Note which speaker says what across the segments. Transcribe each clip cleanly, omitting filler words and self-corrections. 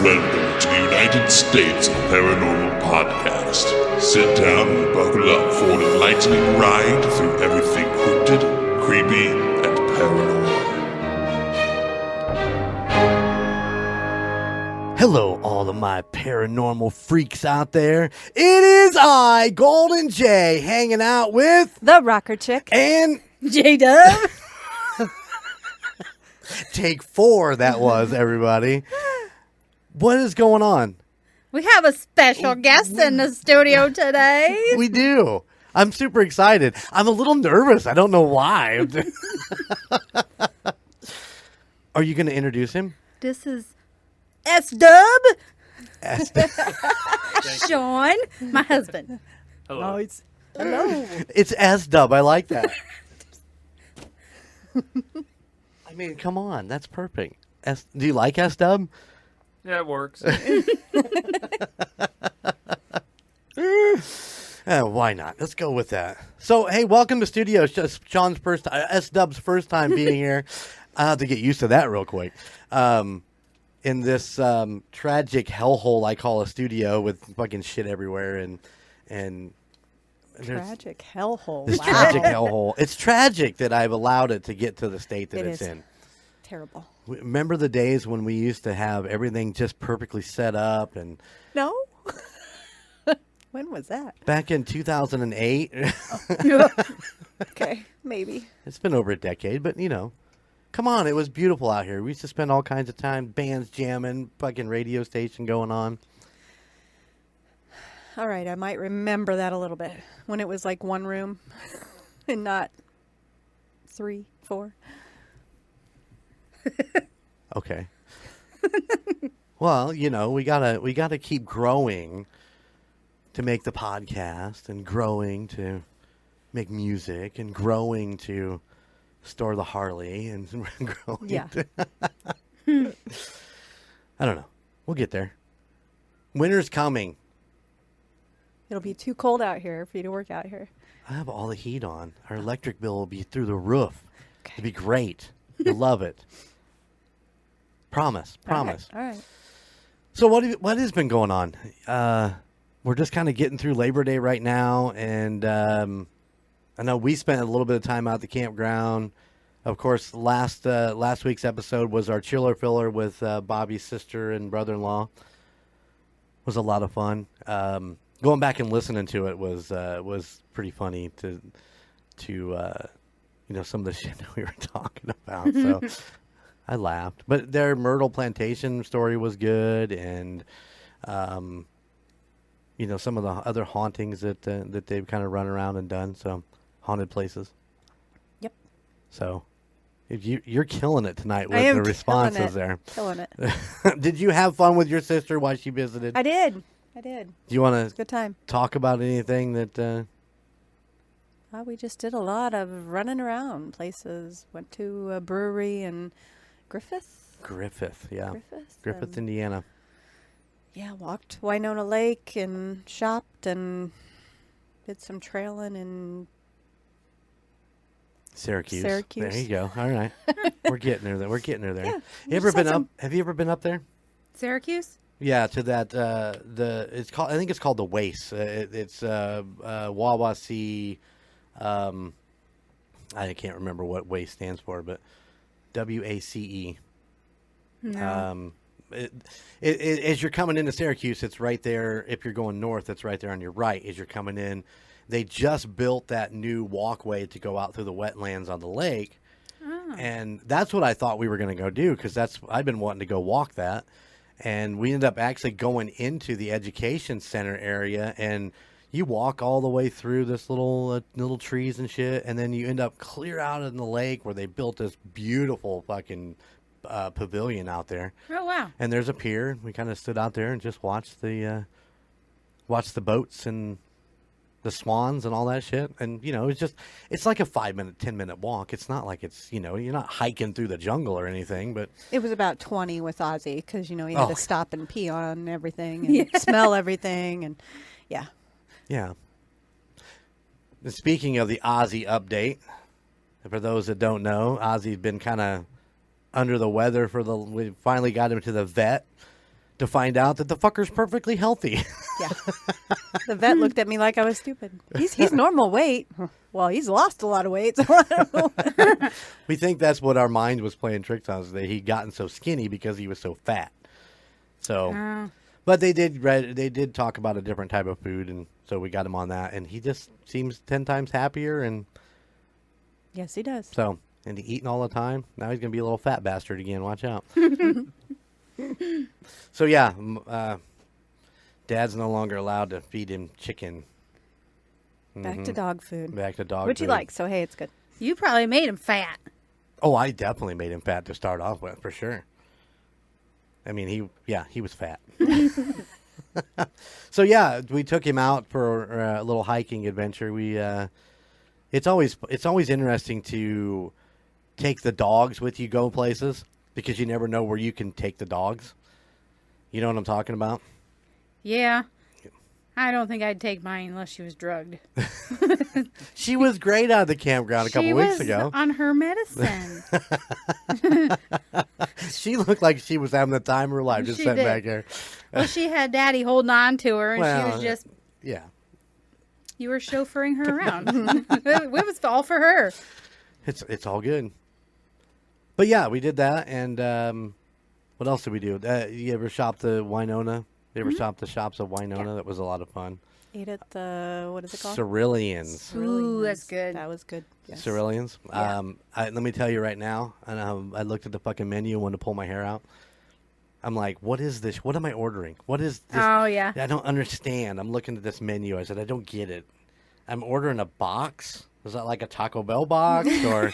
Speaker 1: welcome to the United States of Paranormal Podcast. Sit down and buckle up for an enlightening ride through everything cryptid, creepy, and paranormal.
Speaker 2: Hello, all of my paranormal freaks out there. It is I, Golden Jay, hanging out with
Speaker 3: the Rocker Chick
Speaker 2: and
Speaker 3: J-Dub.
Speaker 2: Take 4, that was, everybody. What is going on?
Speaker 3: We have a special guest in the studio today.
Speaker 2: We do. I'm super excited. I'm a little nervous. I don't know why. Are you going to introduce him?
Speaker 3: This is S-Dub. Sean, my husband.
Speaker 4: Hello.
Speaker 3: Hello.
Speaker 2: It's S-Dub. I like that. I mean, come on. That's perfect. Do you like S-Dub?
Speaker 4: Yeah, it works.
Speaker 2: Why not? Let's go with that. So, hey, welcome to studio. It's just Sean's first, S-Dub's first time being here. I have to get used to that real quick. In this tragic hellhole I call a studio with fucking shit everywhere and
Speaker 3: Tragic hellhole.
Speaker 2: this
Speaker 3: Wow.
Speaker 2: tragic hellhole. It's tragic that I've allowed it to get to the state that
Speaker 3: It
Speaker 2: it's
Speaker 3: is.
Speaker 2: in.
Speaker 3: Terrible.
Speaker 2: Remember the days when we used to have everything just perfectly set up and
Speaker 3: No? When was that?
Speaker 2: back in 2008.
Speaker 3: Okay, maybe.
Speaker 2: It's been over a decade, but you know, come on, it was beautiful out here. We used to spend all kinds of time, bands jamming, fucking radio station going on.
Speaker 3: All right, I might remember that a little bit. When it was like one room and not 3, 4.
Speaker 2: Okay. Well, you know, we gotta keep growing to make the podcast and growing to make music and growing to store the Harley and growing.
Speaker 3: Yeah.
Speaker 2: I don't know. We'll get there. Winter's coming.
Speaker 3: It'll be too cold out here for you to work out here.
Speaker 2: I have all the heat on. Our electric bill will be through the roof.
Speaker 3: Okay.
Speaker 2: It'll be great. You'll love it. Promise.
Speaker 3: All right.
Speaker 2: So what has been going on? We're just kind of getting through Labor Day right now, and I know we spent a little bit of time out at the campground. Of course, last week's episode was our chiller filler with Bobby's sister and brother-in-law. Was a lot of fun. Going back and listening to it was pretty funny to some of the shit that we were talking about. So I laughed. But their Myrtle Plantation story was good, and some of the other hauntings that they've kind of run around and done. So haunted places.
Speaker 3: Yep.
Speaker 2: So if you're killing it tonight
Speaker 3: I am
Speaker 2: with the responses there.
Speaker 3: Killing it.
Speaker 2: Did you have fun with your sister while she visited?
Speaker 3: I did. Do
Speaker 2: you want to
Speaker 3: Good time.
Speaker 2: talk about anything that?
Speaker 3: We just did a lot of running around places. Went to a brewery in Griffith,
Speaker 2: Yeah. Griffith,
Speaker 3: and,
Speaker 2: Indiana.
Speaker 3: yeah, walked Winona Lake and shopped and did some trailing in
Speaker 2: Syracuse.
Speaker 3: Syracuse.
Speaker 2: There you go. All right. We're getting there.
Speaker 3: Yeah,
Speaker 2: You ever been up? Have you ever been up there?
Speaker 3: Syracuse.
Speaker 2: Yeah, to that it's called. I think it's called the Wace. It's Wawasee. I can't remember what Wace stands for, but WACE.
Speaker 3: No.
Speaker 2: As you're coming into Syracuse, it's right there. If you're going north, it's right there on your right. As you're coming in, they just built that new walkway to go out through the wetlands on the lake, and that's what I thought we were going to go do because I've been wanting to go walk that. And we ended up actually going into the education center area, and you walk all the way through this little trees and shit, and then you end up clear out in the lake where they built this beautiful fucking pavilion out there.
Speaker 3: Oh wow!
Speaker 2: And there's a pier. We kind of stood out there and just watched the boats and the swans and all that shit. And it's like a 5-minute, 10-minute walk. It's not like it's you're not hiking through the jungle or anything, but
Speaker 3: It was about 20 with Ozzy because he had to stop and pee on everything and smell everything, and yeah.
Speaker 2: yeah. And speaking of the Ozzy update, for those that don't know, Ozzy's been kind of under the weather we finally got him to the vet to find out that the fucker's perfectly healthy.
Speaker 3: Yeah. The vet looked at me like I was stupid. He's normal weight. Well, he's lost a lot of weight. So I don't know.
Speaker 2: We think that's what our mind was playing tricks on, is that he'd gotten so skinny because he was so fat. So, but they did talk about a different type of food, and so we got him on that, and he just seems 10 times happier, and
Speaker 3: Yes, he does.
Speaker 2: so, and he eating all the time. Now he's gonna be a little fat bastard again. Watch out. So yeah, Dad's no longer allowed to feed him chicken.
Speaker 3: Back to dog food.
Speaker 2: Back to dog
Speaker 3: Which
Speaker 2: food.
Speaker 3: he likes, so hey, it's good.
Speaker 5: You probably made him fat.
Speaker 2: Oh, I definitely made him fat to start off with, for sure. I mean, he was fat. So yeah, we took him out for a little hiking adventure. It's always interesting to take the dogs with you go places, because you never know where you can take the dogs. You know what I'm talking about?
Speaker 5: Yeah. I don't think I'd take mine unless she was drugged.
Speaker 2: She was great out of the campground a couple weeks ago.
Speaker 5: On her medicine.
Speaker 2: She looked like she was having the time of her life, just
Speaker 5: She
Speaker 2: sitting
Speaker 5: did.
Speaker 2: back there.
Speaker 5: Well, she had Daddy holding on to her, and she was just,
Speaker 2: Yeah.
Speaker 5: you were chauffeuring her around. It was all for her.
Speaker 2: It's all good. But yeah, we did that, and what else did we do? You ever shop the Winona? You ever shop the shops of Winona?
Speaker 3: Yeah.
Speaker 2: That was a lot of fun.
Speaker 3: Ate at the, what is it called?
Speaker 2: Ceruleans.
Speaker 5: Ooh, that's good.
Speaker 3: That was good. Yes.
Speaker 2: Ceruleans.
Speaker 3: Yeah.
Speaker 2: Let me tell you right now, and I looked at the fucking menu and wanted to pull my hair out. I'm like, what is this? What am I ordering? What is this?
Speaker 5: Oh, yeah.
Speaker 2: I don't understand. I'm looking at this menu. I said, I don't get it. I'm ordering a box. Is that like a Taco Bell box? Or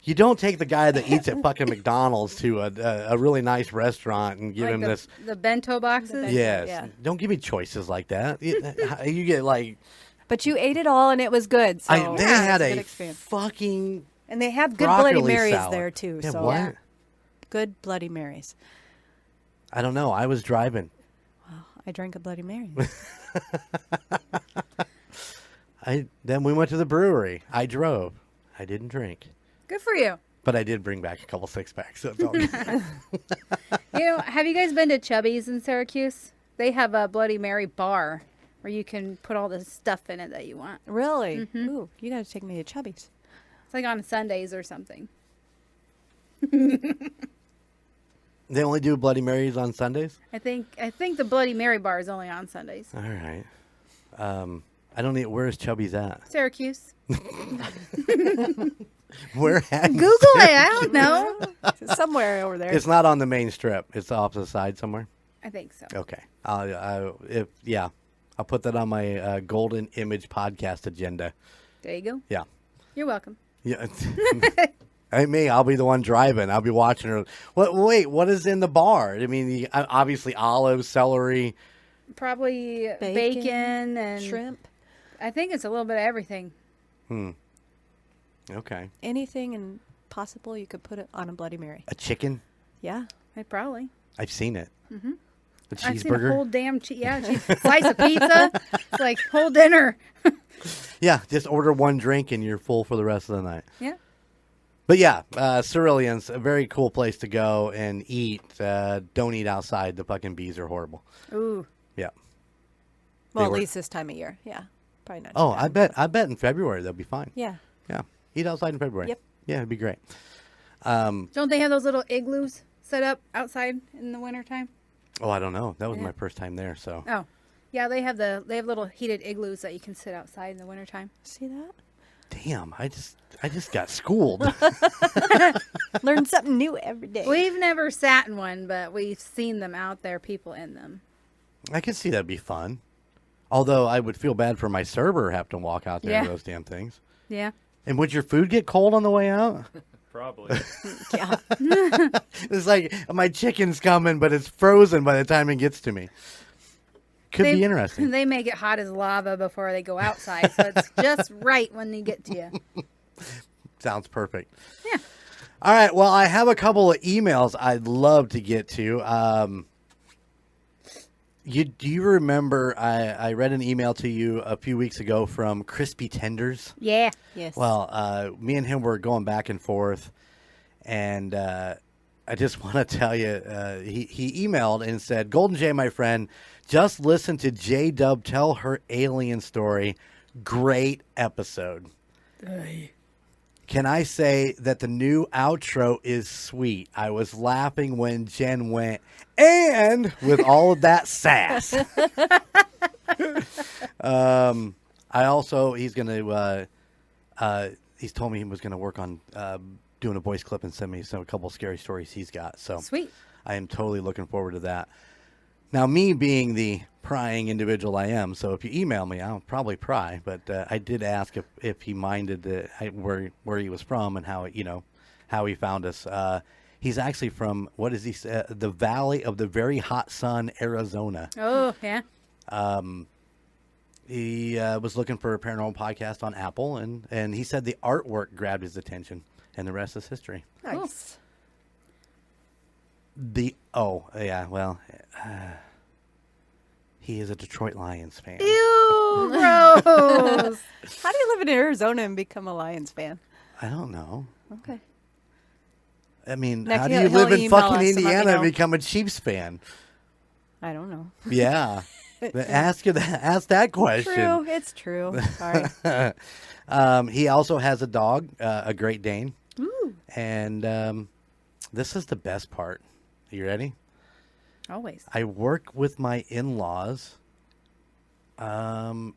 Speaker 2: you don't take the guy that eats at fucking McDonald's to a really nice restaurant and give
Speaker 5: Like
Speaker 2: him this.
Speaker 5: the bento boxes?
Speaker 2: Yes.
Speaker 3: yeah.
Speaker 2: Don't give me choices like that. You get like.
Speaker 3: But you ate it all, and it was good. So
Speaker 2: They
Speaker 3: yeah,
Speaker 2: had
Speaker 3: it's good
Speaker 2: a
Speaker 3: experience.
Speaker 2: fucking.
Speaker 3: And they have good Bloody
Speaker 2: broccoli
Speaker 3: Marys
Speaker 2: salad.
Speaker 3: there, too.
Speaker 2: Yeah,
Speaker 3: So
Speaker 2: what?
Speaker 3: good Bloody Marys.
Speaker 2: I don't know. I was driving.
Speaker 3: I drank a Bloody Mary.
Speaker 2: Then we went to the brewery. I drove. I didn't drink.
Speaker 5: Good for you.
Speaker 2: But I did bring back a couple six packs. So it's all good.
Speaker 5: You know, have you guys been to Chubby's in Syracuse? They have a Bloody Mary bar where you can put all the stuff in it that you want.
Speaker 3: Really? Ooh, you got to take me to Chubby's.
Speaker 5: It's like on Sundays or something.
Speaker 2: They only do Bloody Marys on Sundays?
Speaker 5: I think the Bloody Mary bar is only on Sundays.
Speaker 2: All right. I don't need. Where is Chubby's at?
Speaker 5: Syracuse.
Speaker 2: Where at?
Speaker 5: Google it. I don't know.
Speaker 3: Somewhere over there.
Speaker 2: It's not on the main strip. It's off the side somewhere.
Speaker 5: I think so.
Speaker 2: Okay. I'll put that on my Golden Image podcast agenda.
Speaker 5: There you go.
Speaker 2: Yeah.
Speaker 5: You're welcome.
Speaker 2: Yeah. Ain't me. I'll be the one driving. I'll be watching her. Wait, what is in the bar? I mean, obviously olives, celery.
Speaker 5: Probably bacon and
Speaker 3: shrimp.
Speaker 5: I think it's a little bit of everything.
Speaker 2: Okay.
Speaker 3: Anything and possible you could put it on a Bloody Mary.
Speaker 2: A chicken?
Speaker 3: Yeah.
Speaker 5: Probably.
Speaker 2: I've seen it. Mm-hmm. The
Speaker 5: I've seen a
Speaker 2: cheeseburger?
Speaker 5: whole damn slice of pizza. It's like whole dinner.
Speaker 2: Yeah, just order one drink and you're full for the rest of the night.
Speaker 5: Yeah.
Speaker 2: But yeah, Cerulean's a very cool place to go and eat. Don't eat outside. The fucking bees are horrible.
Speaker 5: Ooh.
Speaker 2: Yeah.
Speaker 3: Well,
Speaker 2: They
Speaker 3: at
Speaker 2: were-
Speaker 3: least this time of year. Yeah. Probably not.
Speaker 2: Oh,
Speaker 3: too
Speaker 2: I
Speaker 3: bad.
Speaker 2: bet in February they'll be fine.
Speaker 3: Yeah.
Speaker 2: Yeah. Eat outside in February.
Speaker 3: Yep.
Speaker 2: Yeah, it'd be great.
Speaker 5: Don't they have those little igloos set up outside in the wintertime?
Speaker 2: Oh, I don't know. That was my first time there, so.
Speaker 5: Oh. Yeah, they have little heated igloos that you can sit outside in the wintertime.
Speaker 3: See that?
Speaker 2: Damn, I just got schooled.
Speaker 3: Learn something new every day.
Speaker 5: We've never sat in one, but we've seen them out there, people in them.
Speaker 2: I could see that'd be fun. Although I would feel bad for my server having to walk out there in
Speaker 5: Yeah.
Speaker 2: those damn things.
Speaker 5: Yeah.
Speaker 2: And would your food get cold on the way out?
Speaker 4: Probably.
Speaker 3: Yeah.
Speaker 2: It's like my chicken's coming, but it's frozen by the time it gets to me. Could be interesting.
Speaker 5: They make it hot as lava before they go outside, so it's just right when they get to you.
Speaker 2: Sounds perfect.
Speaker 5: Yeah.
Speaker 2: All right. Well, I have a couple of emails I'd love to get to. Do you remember I read an email to you a few weeks ago from Crispy Tenders?
Speaker 5: Yeah.
Speaker 3: Yes.
Speaker 2: Well, me and him were going back and forth, and I just want to tell you, he emailed and said, Golden J, my friend, just listen to J-Dub tell her alien story. Great episode. Can I say that the new outro is sweet? I was laughing when Jen went, and with all of that sass. I also, he's going to, he's told me he was going to work on doing a voice clip and send me a couple scary stories he's got. So
Speaker 5: Sweet.
Speaker 2: I am totally looking forward to that. Now, me being the prying individual I am, so if you email me, I'll probably pry. But I did ask if he minded where he was from and how how he found us. He's actually from the Valley of the Very Hot Sun, Arizona.
Speaker 5: Oh, yeah.
Speaker 2: He was looking for a paranormal podcast on Apple, and he said the artwork grabbed his attention, and the rest is history.
Speaker 3: Nice.
Speaker 2: He is a Detroit Lions fan.
Speaker 5: Ew, gross.
Speaker 3: How do you live in Arizona and become a Lions fan?
Speaker 2: I don't know.
Speaker 3: Okay.
Speaker 2: I mean,
Speaker 3: Nick,
Speaker 2: how do you
Speaker 3: he'll
Speaker 2: live in
Speaker 3: email
Speaker 2: fucking
Speaker 3: us to let me
Speaker 2: Indiana and
Speaker 3: know.
Speaker 2: become a Chiefs fan?
Speaker 3: I don't know.
Speaker 2: Yeah. Ask that question.
Speaker 3: True. It's true. Sorry.
Speaker 2: He also has a dog, a Great Dane.
Speaker 3: Ooh.
Speaker 2: And this is the best part. Are you ready?
Speaker 5: Always.
Speaker 2: I work with my in-laws in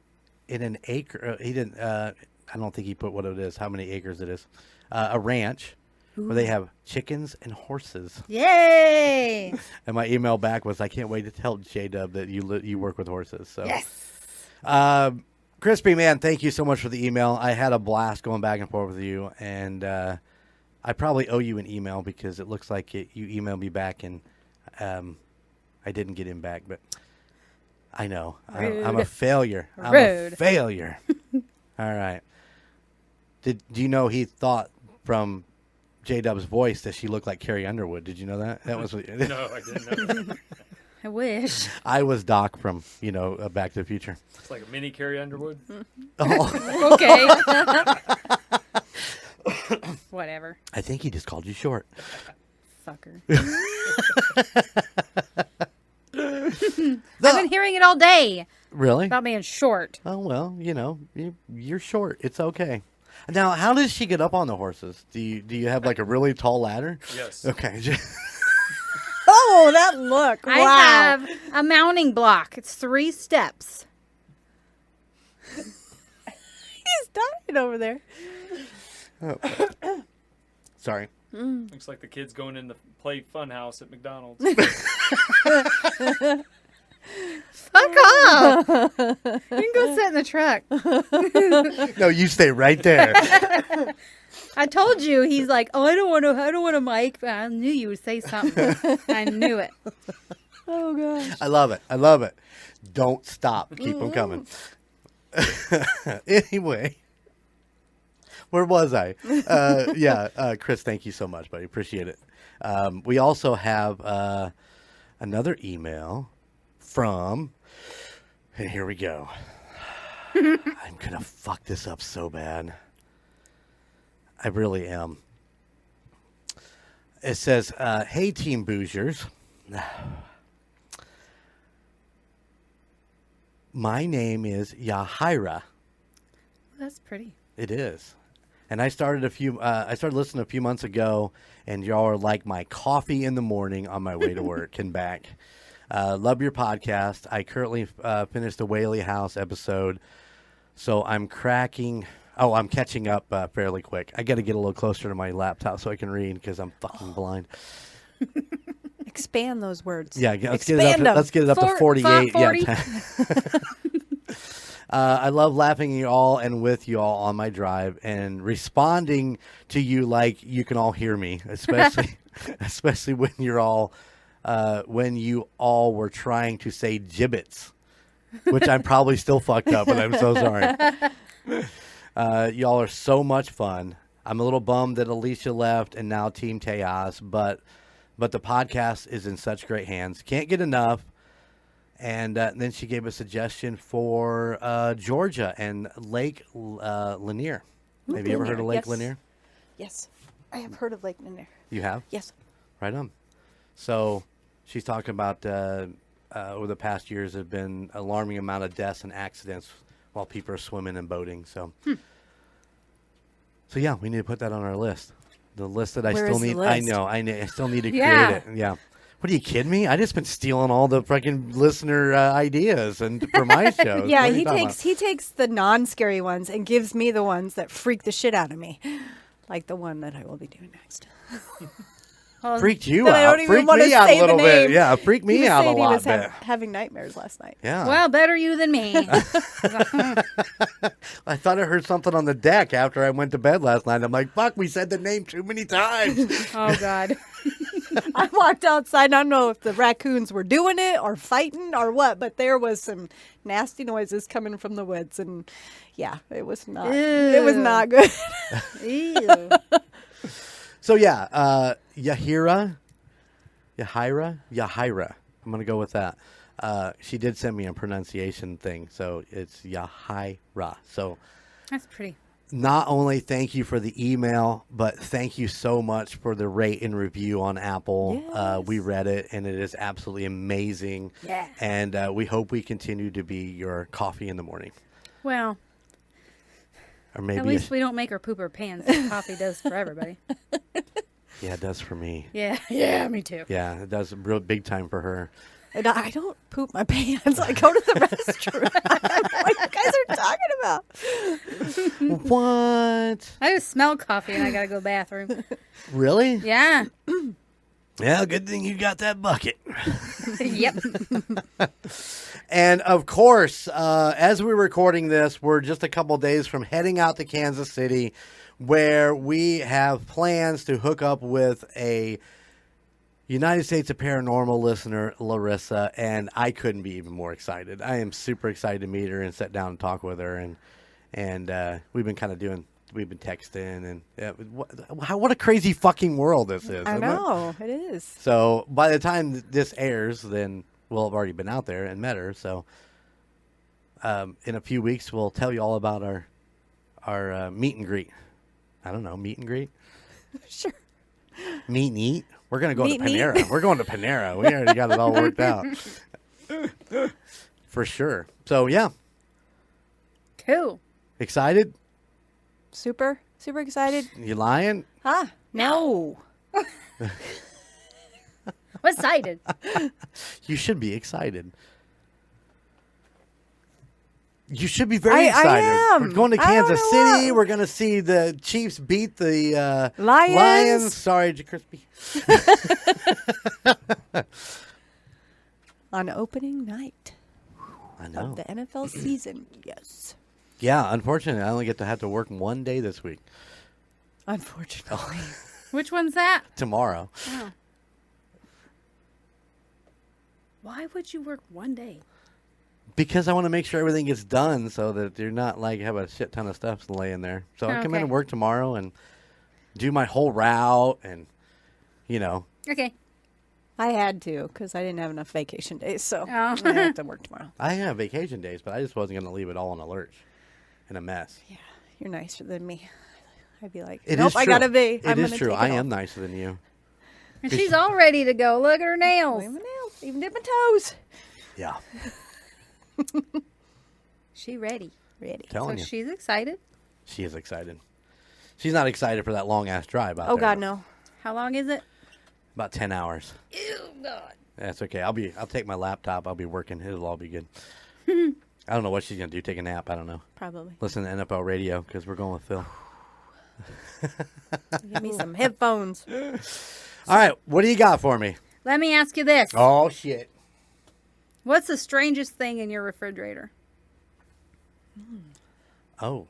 Speaker 2: an acre. He didn't. I don't think he put what it is, how many acres it is. A ranch where they have chickens and horses.
Speaker 5: Yay!
Speaker 2: And my email back was, I can't wait to tell J-Dub that you work with horses. So.
Speaker 5: Yes.
Speaker 2: Crispy, man, thank you so much for the email. I had a blast going back and forth with you. And I probably owe you an email because it looks like you emailed me back and I didn't get him back. But I know. I'm a failure. I'm a failure. All right. Do you know he thought from J-Dub's voice that she looked like Carrie Underwood? Did you know that? That was
Speaker 4: No, I didn't know.
Speaker 5: I wish.
Speaker 2: I was Doc from Back to the Future.
Speaker 4: It's like a mini Carrie Underwood.
Speaker 2: Oh,
Speaker 5: Okay. Whatever.
Speaker 2: I think he just called you short.
Speaker 5: Fucker. I've been hearing it all day
Speaker 2: Really?
Speaker 5: about being short.
Speaker 2: Oh well, you're short. It's okay. Now, how does she get up on the horses? Do you have like a really tall ladder?
Speaker 4: Yes.
Speaker 2: Okay.
Speaker 3: Oh, that look.
Speaker 5: I
Speaker 3: Wow.
Speaker 5: have a mounting block. It's 3 steps.
Speaker 3: He's dying over there.
Speaker 2: Sorry.
Speaker 4: Looks like the kid's going in the play fun house at McDonald's.
Speaker 5: Fuck off. You can go sit in the truck.
Speaker 2: No, you stay right there.
Speaker 5: I told you. He's like, oh, I don't want a mic. But I knew you would say something. I knew it.
Speaker 3: Oh, gosh.
Speaker 2: I love it. I love it. Don't stop. Keep them coming. Anyway. Where was I? Chris, thank you so much, buddy. Appreciate it. We also have another email from, and here we go. I'm going to fuck this up so bad. I really am. It says, hey, Team Boozers. My name is Yahira.
Speaker 5: That's pretty.
Speaker 2: It is. And I started listening a few months ago, and y'all are like my coffee in the morning on my way to work and back. Love your podcast. I currently finished the Whaley House episode, so I'm catching up fairly quick. I got to get a little closer to my laptop so I can read because I'm fucking blind.
Speaker 3: Expand those words.
Speaker 2: Yeah, let's
Speaker 3: Expand them.
Speaker 2: get it up to 48.
Speaker 5: 40.
Speaker 2: Yeah. I love laughing at you all and with you all on my drive and responding to you like you can all hear me, especially when you all were trying to say gibbets, which I'm probably still fucked up, and I'm so sorry. Y'all are so much fun. I'm a little bummed that Alicia left and now Team Tejas, but the podcast is in such great hands. Can't get enough. And then she gave a suggestion for Georgia and Lake Lanier. Have you ever heard of Lake
Speaker 3: Yes.
Speaker 2: Lanier?
Speaker 3: Yes. I have heard of Lake Lanier.
Speaker 2: You have?
Speaker 3: Yes.
Speaker 2: Right on. So she's talking about over the past years have been alarming amount of deaths and accidents while people are swimming and boating. So, so yeah, we need to put that on our list. The list that I
Speaker 3: Where
Speaker 2: still
Speaker 3: is the
Speaker 2: need.
Speaker 3: list?
Speaker 2: I still need to
Speaker 5: Yeah.
Speaker 2: create it. Yeah. What are you kidding me? I just been stealing all the fucking listener ideas and for my shows.
Speaker 3: Yeah,
Speaker 2: What are you
Speaker 3: he
Speaker 2: talking
Speaker 3: he takes the non-scary ones and gives me the ones that freak the shit out of me, like the one that I will be doing next.
Speaker 2: about? Freaked you
Speaker 3: That I
Speaker 2: out.
Speaker 3: don't even
Speaker 2: Freaked
Speaker 3: wanna
Speaker 2: me out
Speaker 3: say
Speaker 2: a
Speaker 3: the
Speaker 2: little bit.
Speaker 3: name.
Speaker 2: Yeah, freaked
Speaker 3: He
Speaker 2: me
Speaker 3: was
Speaker 2: out a
Speaker 3: saying he
Speaker 2: lot
Speaker 3: was
Speaker 2: bit.
Speaker 3: having nightmares last night.
Speaker 2: Yeah.
Speaker 5: Well, better you than me.
Speaker 2: I thought I heard something on the deck after I went to bed last night. I'm like, fuck, we said the name too many times.
Speaker 5: Oh, God.
Speaker 3: I walked outside. I don't know if the raccoons were doing it or fighting or what, but there was some nasty noises coming from the woods, and yeah, it was not. It was
Speaker 5: Ew.
Speaker 3: not good.
Speaker 5: Ew.
Speaker 2: So yeah, Yahira. I'm gonna go with that. She did send me a pronunciation thing, so it's Yahira. So
Speaker 5: That's pretty.
Speaker 2: not only thank you for the email, but thank you so much for the rate and review on Apple.
Speaker 3: Yes.
Speaker 2: We read it, and it is absolutely amazing.
Speaker 5: Yeah.
Speaker 2: And we hope we continue to be your coffee in the morning,
Speaker 5: Well,
Speaker 2: or maybe
Speaker 5: at least we don't make her poop her pants like coffee does for everybody.
Speaker 2: yeah, it does for me.
Speaker 5: Yeah. Yeah, me too.
Speaker 2: Yeah, it does real big time for her.
Speaker 3: And I don't poop my pants. I go to the restroom. What you guys are talking about?
Speaker 2: What?
Speaker 5: I just smell coffee and I gotta go to the bathroom.
Speaker 2: Really?
Speaker 5: Yeah.
Speaker 2: Yeah, good thing you got that bucket.
Speaker 5: Yep.
Speaker 2: And of course, as we're recording this, we're just a couple days from heading out to Kansas City, where we have plans to hook up with a United States of Paranormal listener, Larissa, and I couldn't be even more excited. I am super excited to meet her and sit down and talk with her, and we've been we've been texting, and what a crazy fucking world this is.
Speaker 3: I
Speaker 2: isn't it?
Speaker 3: know it is.
Speaker 2: So by the time this airs, then we'll have already been out there and met her. So in a few weeks, we'll tell you all about our meet and greet. I don't know, meet and greet?
Speaker 3: Sure.
Speaker 2: Meet and eat? We're going to go
Speaker 3: Meet
Speaker 2: to
Speaker 3: and eat?
Speaker 2: Panera. We're going to Panera. We already got it all worked out. For sure. So, yeah.
Speaker 5: Cool.
Speaker 2: Excited?
Speaker 3: Super excited.
Speaker 2: You lying?
Speaker 3: Ah, no.
Speaker 5: What's excited?
Speaker 2: You should be excited. You should be very
Speaker 3: I
Speaker 2: excited.
Speaker 3: am.
Speaker 2: We're going to
Speaker 3: I don't
Speaker 2: Kansas
Speaker 3: know
Speaker 2: City.
Speaker 3: what-
Speaker 2: We're going to see the Chiefs beat the
Speaker 3: Lions.
Speaker 2: Sorry, Crispy.
Speaker 3: On opening night
Speaker 2: I know.
Speaker 3: of the NFL season. Yes.
Speaker 2: Yeah, unfortunately, I only get to have to work one day this week.
Speaker 3: Unfortunately.
Speaker 5: Which one's that?
Speaker 2: Tomorrow.
Speaker 5: Oh. Why would you work one day?
Speaker 2: Because I want to make sure everything gets done so that you're not like have a shit ton of stuff laying there. So I come in
Speaker 5: Okay.
Speaker 2: and work tomorrow and do my whole route and, you know.
Speaker 5: Okay.
Speaker 3: I had to because I didn't have enough vacation days, so
Speaker 5: Oh.
Speaker 3: I have to work tomorrow.
Speaker 2: I have vacation days, but I just wasn't going to leave it all in a lurch and a mess.
Speaker 3: Yeah, you're nicer than me. I'd be like,
Speaker 2: It
Speaker 3: nope,
Speaker 2: is
Speaker 3: I
Speaker 2: true.
Speaker 3: gotta be.
Speaker 2: It
Speaker 3: I'm
Speaker 2: is
Speaker 3: gonna
Speaker 2: true.
Speaker 3: take
Speaker 2: I
Speaker 3: it
Speaker 2: am
Speaker 3: off.
Speaker 2: nicer than you.
Speaker 5: And she's all ready to go. Look at her nails.
Speaker 3: Look at my nails, even dip my toes.
Speaker 2: Yeah.
Speaker 5: She ready.
Speaker 3: Ready.
Speaker 2: Telling
Speaker 5: So
Speaker 2: you.
Speaker 5: she's excited.
Speaker 2: She is excited. She's not excited for that long ass drive out
Speaker 3: Oh
Speaker 2: there.
Speaker 3: God, no.
Speaker 5: How long is it?
Speaker 2: About 10 hours.
Speaker 5: Ew, God.
Speaker 2: That's okay. I'll take my laptop. I'll be working. It'll all be good. I don't know what she's going to do. Take a nap. I don't know.
Speaker 3: Probably.
Speaker 2: Listen to NFL radio because we're going with Phil.
Speaker 3: Give me some headphones.
Speaker 2: All right. What do you got for me?
Speaker 5: Let me ask you this.
Speaker 2: Oh, shit.
Speaker 5: What's the strangest thing in your refrigerator?
Speaker 2: Oh.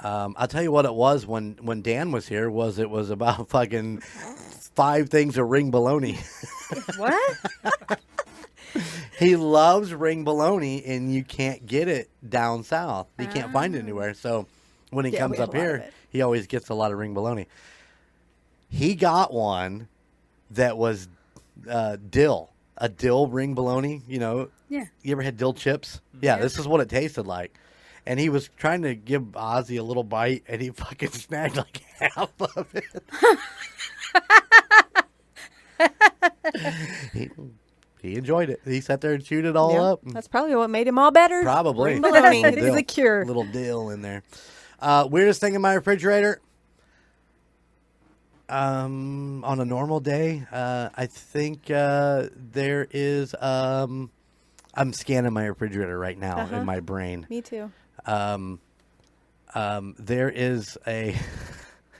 Speaker 2: I'll tell you what it was when Dan was here. It was about fucking 5 things of ring bologna.
Speaker 5: What?
Speaker 2: He loves ring bologna, and you can't get it down south. You can't find it anywhere. So when he
Speaker 3: Yeah,
Speaker 2: comes
Speaker 3: we had
Speaker 2: up
Speaker 3: a lot of
Speaker 2: here,
Speaker 3: it.
Speaker 2: he always gets a lot of ring bologna. He got one that was dill, a dill ring bologna. You know,
Speaker 5: Yeah.
Speaker 2: you ever had dill chips? Yeah, this is what it tasted like. And he was trying to give Ozzy a little bite, and he fucking snagged like half of it. he enjoyed it. He sat there and chewed it all
Speaker 3: Yeah,
Speaker 2: up.
Speaker 3: that's probably what made him all better.
Speaker 2: Probably.
Speaker 3: Bologna.
Speaker 2: Little
Speaker 3: It's a
Speaker 2: dill.
Speaker 3: cure.
Speaker 2: Little dill in there. Weirdest thing in my refrigerator. On a normal day, I think there is. I'm scanning my refrigerator right now in my brain.
Speaker 3: Me too.
Speaker 2: There is a. I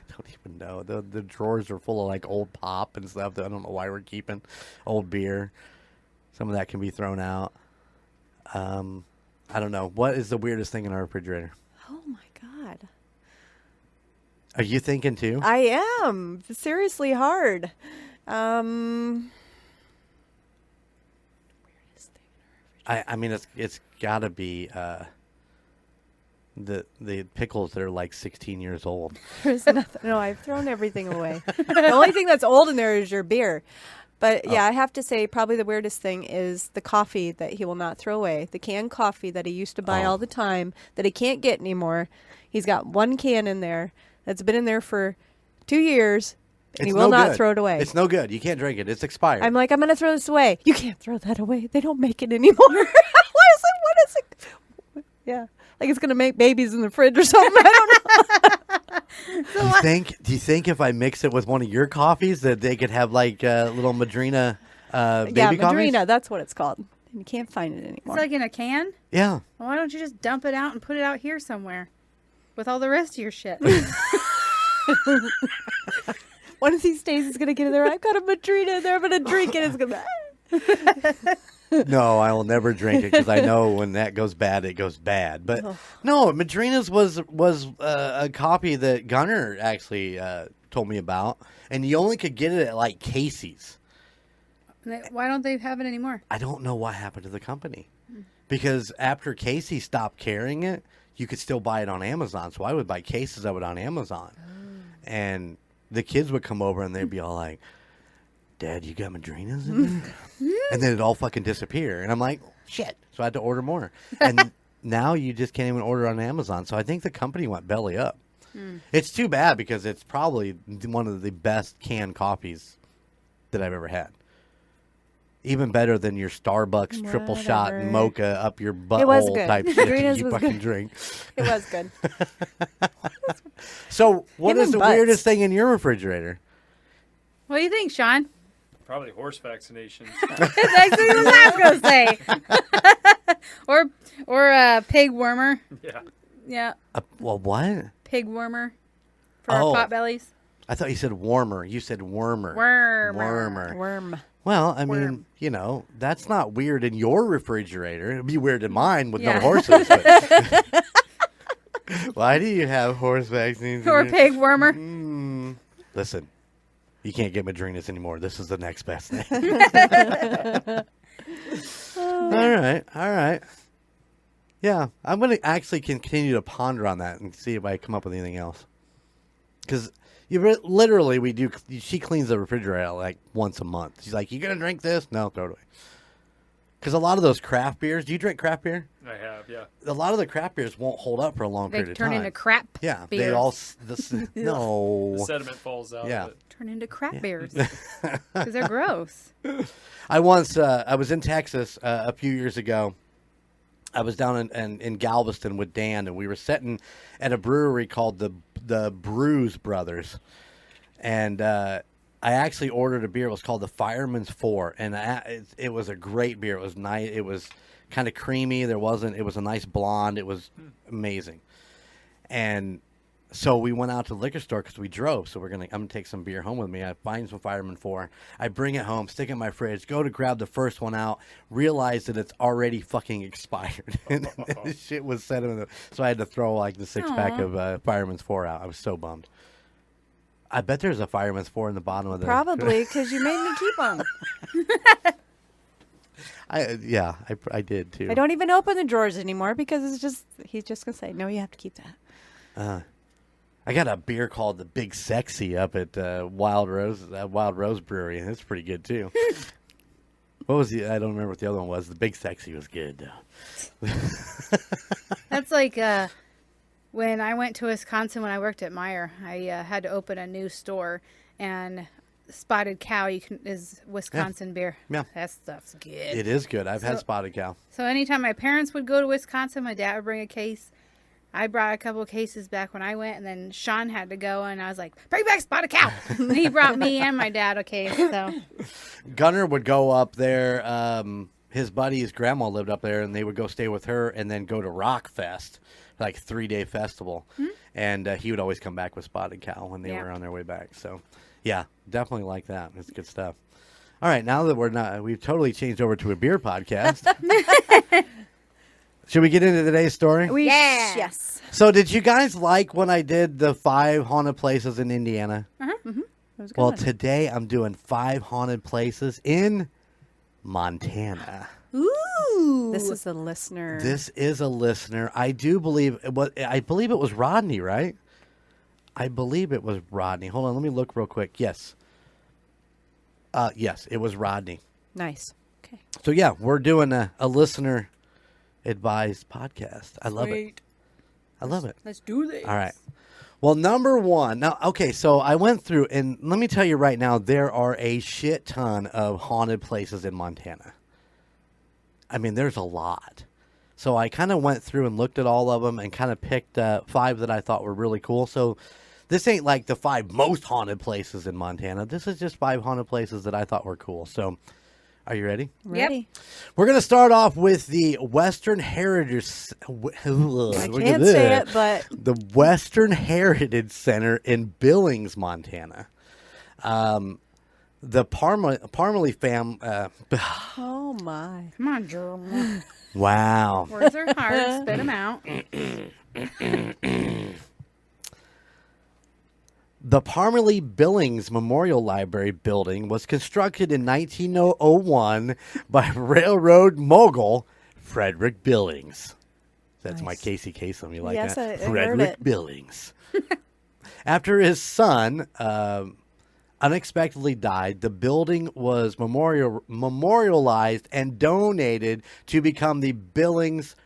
Speaker 2: don't even know. The drawers are full of like old pop and stuff that I don't know why we're keeping. Old beer. Some of that can be thrown out. I don't know. What is the weirdest thing in our refrigerator?
Speaker 3: Oh my God.
Speaker 2: Are you thinking too?
Speaker 3: I am. Seriously hard.
Speaker 2: I mean, it's got to be the pickles that are like 16 years old.
Speaker 3: There's nothing. No, I've thrown everything away. The only thing that's old in there is your beer. But yeah, I have to say probably the weirdest thing is the coffee that he will not throw away. The canned coffee that he used to buy all the time that he can't get anymore. He's got one can in there that's been in there for 2 years, and he will not throw it away.
Speaker 2: It's no good. You can't drink it. It's expired.
Speaker 3: I'm like, I'm going to throw this away. You can't throw that away. They don't make it anymore. What is it? Yeah. Like it's going to make babies in the fridge or something. I don't know.
Speaker 2: Do you think if I mix it with one of your coffees that they could have like little Madrina baby
Speaker 3: Yeah,
Speaker 2: coffees?
Speaker 3: Madrina. That's what it's called. You can't find it anymore.
Speaker 5: It's like in a can?
Speaker 2: Yeah.
Speaker 5: Well, why don't you just dump it out and put it out here somewhere with all the rest of your shit?
Speaker 3: One of these days, it's going to get in there. I've got a Madrina in there. I'm going to drink it. It's going to.
Speaker 2: No, I will never drink it because I know when that goes bad, it goes bad. But no, Madrina's was a copy that Gunner actually told me about, and you only could get it at like Casey's.
Speaker 5: Why don't they have it anymore?
Speaker 2: I don't know what happened to the company because after Casey stopped carrying it, you could still buy it on Amazon. So I would buy cases of it on Amazon, and the kids would come over and they'd be all like, "Dad, you got Madrinas in there?" And then it'd all fucking disappear. And I'm like, shit. So I had to order more. And now you just can't even order on Amazon. So I think the company went belly up. It's too bad because it's probably one of the best canned coffees that I've ever had. Even better than your Starbucks triple shot
Speaker 3: Whatever.
Speaker 2: mocha up your
Speaker 3: It was
Speaker 2: butthole
Speaker 3: good.
Speaker 2: type shit that
Speaker 3: Madrina's
Speaker 2: you
Speaker 3: was
Speaker 2: fucking
Speaker 3: good.
Speaker 2: drink.
Speaker 3: It was good.
Speaker 2: So what
Speaker 3: Him
Speaker 2: is
Speaker 3: and
Speaker 2: the
Speaker 3: butts.
Speaker 2: weirdest thing in your refrigerator?
Speaker 5: What do you think, Sean?
Speaker 4: Probably horse vaccinations.
Speaker 5: That's what I was gonna say. or a pig wormer.
Speaker 4: Yeah.
Speaker 5: Yeah,
Speaker 2: Well, what?
Speaker 5: pig wormer for
Speaker 2: Oh.
Speaker 5: our potbellies.
Speaker 2: I thought you said warmer. You said wormer.
Speaker 5: Wormer.
Speaker 3: Worm.
Speaker 2: Well, I mean,
Speaker 5: Worm.
Speaker 2: you know, that's not weird in your refrigerator. It'd be weird in mine with
Speaker 5: Yeah.
Speaker 2: no horses. But why do you have horse vaccines?
Speaker 5: Or
Speaker 2: in your-
Speaker 5: pig wormer.
Speaker 2: Listen, you can't get Madrinas anymore. This is the next best thing. All right. Yeah, I'm going to actually continue to ponder on that and see if I come up with anything else. Because literally, she cleans the refrigerator out like once a month. She's like, "You going to drink this?" No, throw it away. Because a lot of those craft beers, do you drink craft beer?
Speaker 4: I have, yeah.
Speaker 2: A lot of the craft beers won't hold up for a long
Speaker 5: They
Speaker 2: period of
Speaker 5: turn
Speaker 2: time.
Speaker 5: into crap.
Speaker 2: Yeah,
Speaker 5: beers.
Speaker 2: they all. No.
Speaker 4: The sediment falls out
Speaker 2: Yeah.
Speaker 4: of it.
Speaker 5: turn into crap beers because they're gross.
Speaker 2: I was in Texas a few years ago. I was down in Galveston with Dan, and we were sitting at a brewery called the Brews Brothers, and I actually ordered a beer. It was called the Fireman's Four, and it was a great beer. It was nice. It was kind of creamy. It was a nice blonde. It was amazing, and so we went out to the liquor store because we drove. So I'm gonna take some beer home with me. I find some Fireman 4. I bring it home, stick it in my fridge, go to grab the first one out, realize that it's already fucking expired. And this shit was set in so I had to throw like the 6-pack of Fireman's 4 out. I was so bummed. I bet there's a Fireman's 4 in the bottom of the...
Speaker 3: Probably because you made me keep them.
Speaker 2: I did too.
Speaker 3: I don't even open the drawers anymore because he's just gonna say, "No, you have to keep that."
Speaker 2: I got a beer called the Big Sexy up at Wild Rose Brewery, and it's pretty good too. What was I don't remember what the other one was. The Big Sexy was good though.
Speaker 5: That's like when I went to Wisconsin when I worked at Meijer. I had to open a new store, and Spotted Cow is Wisconsin beer.
Speaker 2: Yeah.
Speaker 5: That stuff's good.
Speaker 2: It is good. I've had Spotted Cow.
Speaker 5: So anytime my parents would go to Wisconsin, my dad would bring a case. I brought a couple of cases back when I went, and then Sean had to go, and I was like, bring back Spotted Cow. And he brought me and my dad a case. So
Speaker 2: Gunnar would go up there. His buddy's grandma lived up there, and they would go stay with her and then go to Rock Fest, like 3-day festival. And he would always come back with Spotted Cow when they were on their way back. So, yeah, definitely like that. It's good stuff. All right, now that we've totally changed over to a beer podcast. Should we get into today's story?
Speaker 3: Yes.
Speaker 2: So did you guys like when I did the 5 haunted places in Indiana?
Speaker 3: That was a good
Speaker 2: Well,
Speaker 3: one.
Speaker 2: today I'm doing 5 haunted places in Montana.
Speaker 5: ooh,
Speaker 3: This is a listener.
Speaker 2: This is a listener. I believe it was Rodney, right? I believe it was Rodney. Hold on, let me look real quick. Yes. Yes, it was Rodney.
Speaker 3: Nice. Okay.
Speaker 2: So yeah, we're doing a listener advised podcast. I love it. I love it.
Speaker 5: let's do this.
Speaker 2: All right. Well, number 1. Now, okay, so I went through, and let me tell you right now, there are a shit ton of haunted places in Montana. I mean, there's a lot. So I kind of went through and looked at all of them and kind of picked 5 that I thought were really cool. So this ain't like the 5 most haunted places in Montana. This is just 5 haunted places that I thought were cool. So are you ready?
Speaker 3: Ready?
Speaker 2: We're going to start off with the Western Heritage.
Speaker 3: I can't say it, but
Speaker 2: The Western Heritage Center in Billings, Montana. The Parmalee fam.
Speaker 3: oh my.
Speaker 5: Come on, Jeremy.
Speaker 2: Wow.
Speaker 5: Words are hard. Spit them out.
Speaker 2: The Parmalee Billings Memorial Library building was constructed in 1901 by railroad mogul Frederick Billings. That's my
Speaker 3: Nice.
Speaker 2: Casey Kasem. You like
Speaker 3: Yes,
Speaker 2: that?
Speaker 3: I heard
Speaker 2: Frederick
Speaker 3: it.
Speaker 2: Billings. After his son unexpectedly died, the building was memorialized and donated to become the Billings'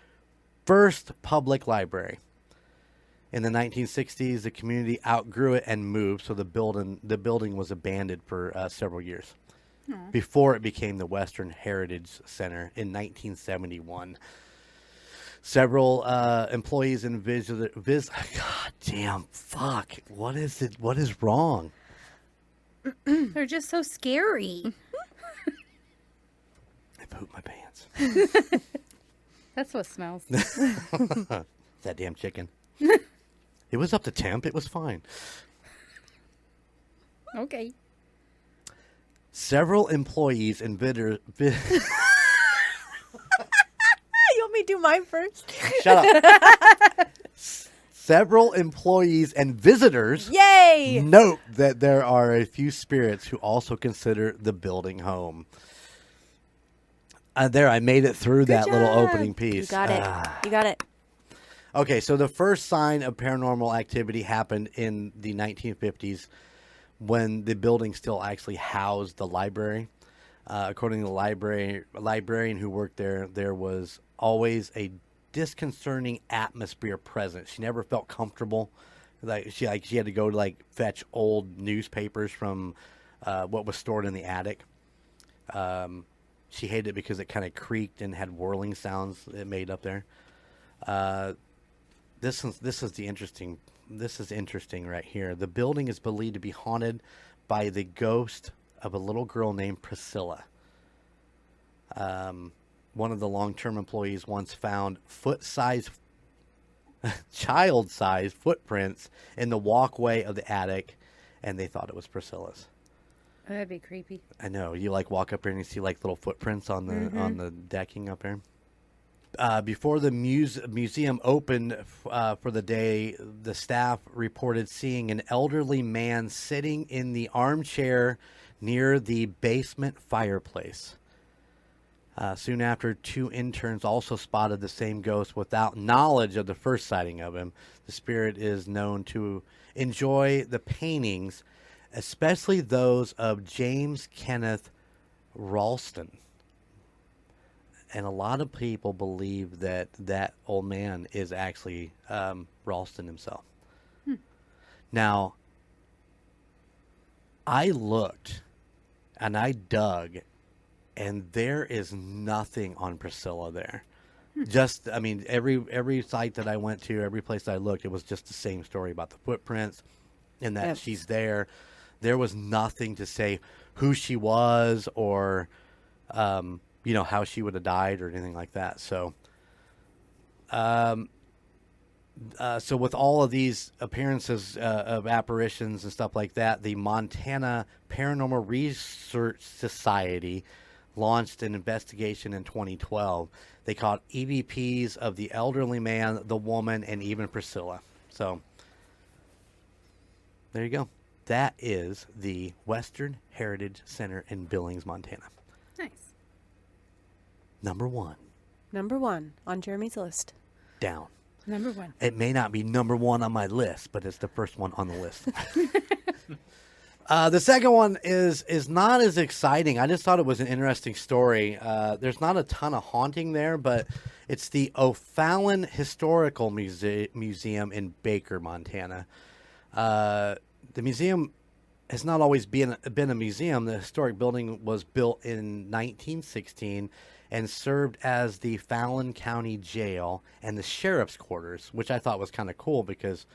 Speaker 2: first public library. In the 1960s, the community outgrew it and moved, so the building was abandoned for several years before it became the Western Heritage Center in 1971. Several employees and visitors. God damn, fuck! What is it? What is wrong?
Speaker 5: They're just so scary.
Speaker 2: I pooped my pants.
Speaker 5: That's what smells.
Speaker 2: That damn chicken. It was up to temp. It was fine.
Speaker 5: Okay.
Speaker 2: Several employees and visitors.
Speaker 3: You want me to do mine first?
Speaker 2: Shut up. Several employees and visitors
Speaker 3: Yay!
Speaker 2: note that there are a few spirits who also consider the building home. There, I made it through that little
Speaker 3: job.
Speaker 2: opening piece.
Speaker 3: You got it. You got it.
Speaker 2: Okay, so the first sign of paranormal activity happened in the 1950s when the building still actually housed the library. According to the librarian who worked there, there was always a disconcerting atmosphere present. She never felt comfortable. She had to go to fetch old newspapers from what was stored in the attic. She hated it because it kind of creaked and had whirling sounds it made up there. This is interesting right here. The building is believed to be haunted by the ghost of a little girl named Priscilla. One of the long-term employees once found child-sized footprints in the walkway of the attic, and they thought it was Priscilla's.
Speaker 5: Oh, that'd be creepy.
Speaker 2: I know. You walk up here and you see little footprints on the decking up there. Before the museum opened for the day, the staff reported seeing an elderly man sitting in the armchair near the basement fireplace. Soon after, 2 interns also spotted the same ghost without knowledge of the first sighting of him. The spirit is known to enjoy the paintings, especially those of James Kenneth Ralston. And a lot of people believe that that old man is actually Ralston himself. Now, I looked and I dug, and there is nothing on Priscilla there. Just, I mean, every site that I went to, every place I looked, it was just the same story about the footprints and that she's there. There was nothing to say who she was or, how she would have died or anything like that. So, so with all of these appearances of apparitions and stuff like that, the Montana Paranormal Research Society launched an investigation in 2012. They caught EVPs of the elderly man, the woman, and even Priscilla. So there you go. That is the Western Heritage Center in Billings, Montana.
Speaker 5: Nice.
Speaker 2: Number one.
Speaker 3: Number one on Jeremy's list.
Speaker 2: Down.
Speaker 5: Number one.
Speaker 2: It may not be number one on my list, but it's the first one on the list. The second one is not as exciting. I just thought it was an interesting story. There's not a ton of haunting there, but it's the O'Fallon Historical Museum in Baker, Montana. The museum has not always been a museum. The historic building was built in 1916 and served as the Fallon County Jail and the sheriff's quarters, which I thought was kind of cool because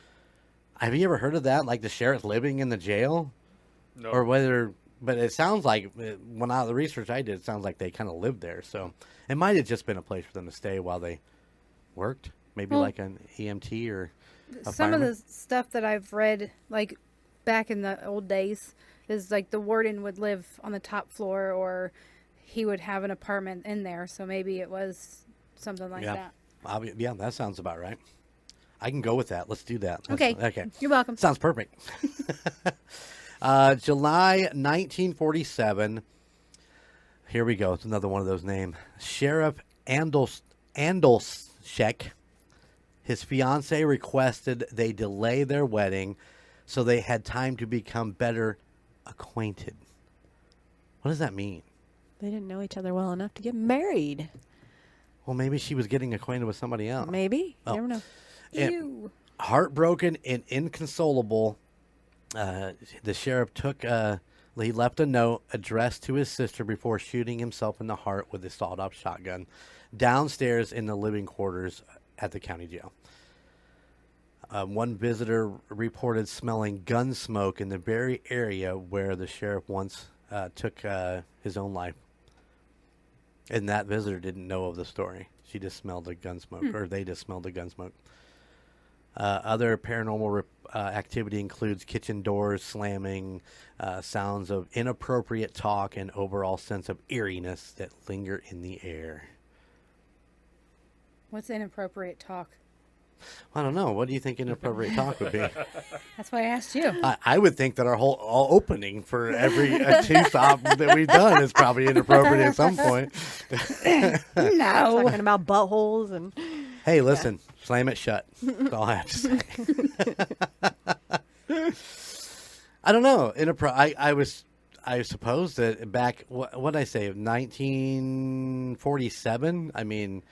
Speaker 2: have you ever heard of that? Like the sheriff living in the jail?
Speaker 4: No.
Speaker 2: Or but it sounds like when the research I did, it sounds like they kind of lived there. So it might have just been a place for them to stay while they worked. Maybe like an EMT or a
Speaker 5: some
Speaker 2: fireman.
Speaker 5: of the stuff that I've read, like back in the old days, is like the warden would live on the top floor or he would have an apartment in there. So maybe it was something like that.
Speaker 2: Yeah, that sounds about right. I can go with that. Let's do that.
Speaker 5: Okay. You're welcome.
Speaker 2: Sounds perfect. July 1947. Here we go. It's another one of those names. Sheriff Andelschek, his fiancée requested they delay their wedding so they had time to become better acquainted. What does that mean?
Speaker 3: They didn't know each other well enough to get married.
Speaker 2: Well, maybe she was getting acquainted with somebody else.
Speaker 3: Maybe.
Speaker 2: Oh.
Speaker 3: You never know.
Speaker 5: Ew.
Speaker 2: Heartbroken and inconsolable, the sheriff he left a note addressed to his sister before shooting himself in the heart with a sawed-off shotgun downstairs in the living quarters at the county jail. One visitor reported smelling gun smoke in the very area where the sheriff once took his own life. And that visitor didn't know of the story. She just smelled the gun smoke, or they just smelled the gun smoke. Other paranormal activity includes kitchen doors slamming, sounds of inappropriate talk, and overall sense of eeriness that linger in the air.
Speaker 5: What's inappropriate talk?
Speaker 2: I don't know. What do you think inappropriate talk would be?
Speaker 5: That's why I asked you.
Speaker 2: I would think that our whole opening for every TUSOP that we've done is probably inappropriate at some point.
Speaker 5: No.
Speaker 3: Talking about buttholes and...
Speaker 2: Hey, listen, slam it shut. That's all I have to say. I don't know. I suppose that back, what did I say, 1947? I mean,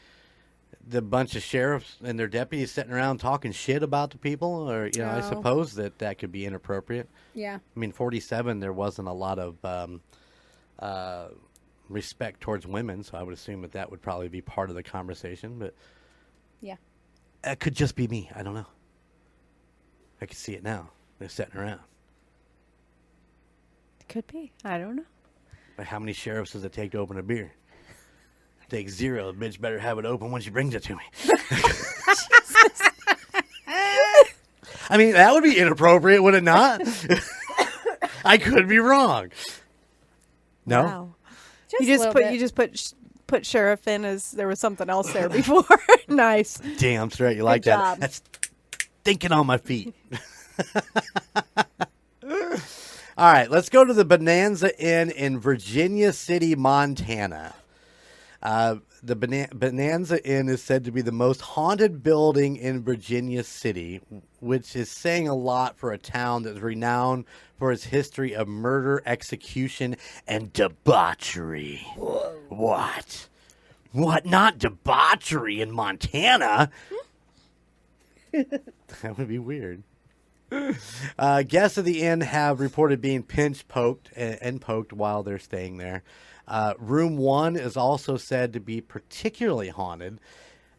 Speaker 2: the bunch of sheriffs and their deputies sitting around talking shit about the people, or I suppose that could be inappropriate.
Speaker 5: Yeah.
Speaker 2: I mean, 47, there wasn't a lot of respect towards women, so I would assume that would probably be part of the conversation. But
Speaker 5: yeah,
Speaker 2: it could just be me. I don't know. I can see it now. They're sitting around.
Speaker 3: Could be. I don't know.
Speaker 2: Like, how many sheriffs does it take to open a beer? Take 0. The bitch better have it open when she brings it to me. I mean, that would be inappropriate, would it not? I could be wrong. No?
Speaker 3: Wow.
Speaker 5: just
Speaker 3: You
Speaker 5: a little bit.
Speaker 3: just put sheriff in as there was something else there before. Nice.
Speaker 2: Damn straight. You like that?
Speaker 3: job.
Speaker 2: That's thinking on my feet. All right, let's go to the Bonanza Inn in Virginia City, Montana. The Bonanza Inn is said to be the most haunted building in Virginia City, which is saying a lot for a town that's renowned for its history of murder, execution, and debauchery. Whoa. What? What? Not debauchery in Montana? That would be weird. Guests of the inn have reported being pinch poked and poked while they're staying there. Room 1 is also said to be particularly haunted,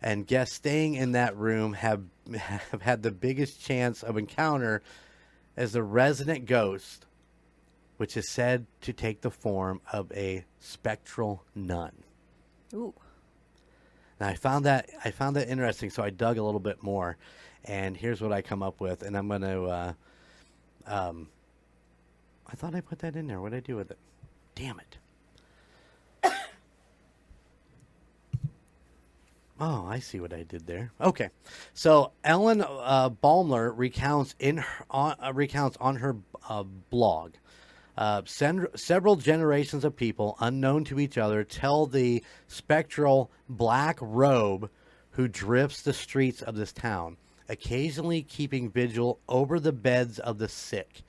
Speaker 2: and guests staying in that room have had the biggest chance of encounter as the resident ghost, which is said to take the form of a spectral nun.
Speaker 3: Ooh.
Speaker 2: Now I found that interesting, so I dug a little bit more, and here's what I come up with. And I'm going to, I thought I put that in there. What did I do with it? Damn it! Oh, I see what I did there. Okay, so Ellen Baumler recounts on her blog. Several generations of people unknown to each other tell the spectral black robe who drifts the streets of this town, occasionally keeping vigil over the beds of the sick.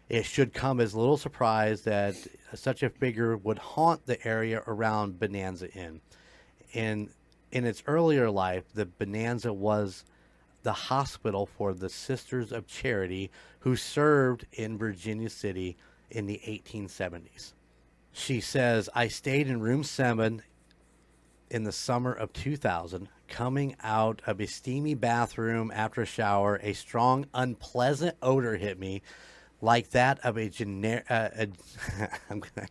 Speaker 2: It should come as little surprise that such a figure would haunt the area around Bonanza Inn. In its earlier life, the Bonanza was the hospital for the Sisters of Charity who served in Virginia City in the 1870s. She says, I stayed in room 7 in the summer of 2000. Coming out of a steamy bathroom after a shower, a strong, unpleasant odor hit me, like that of a I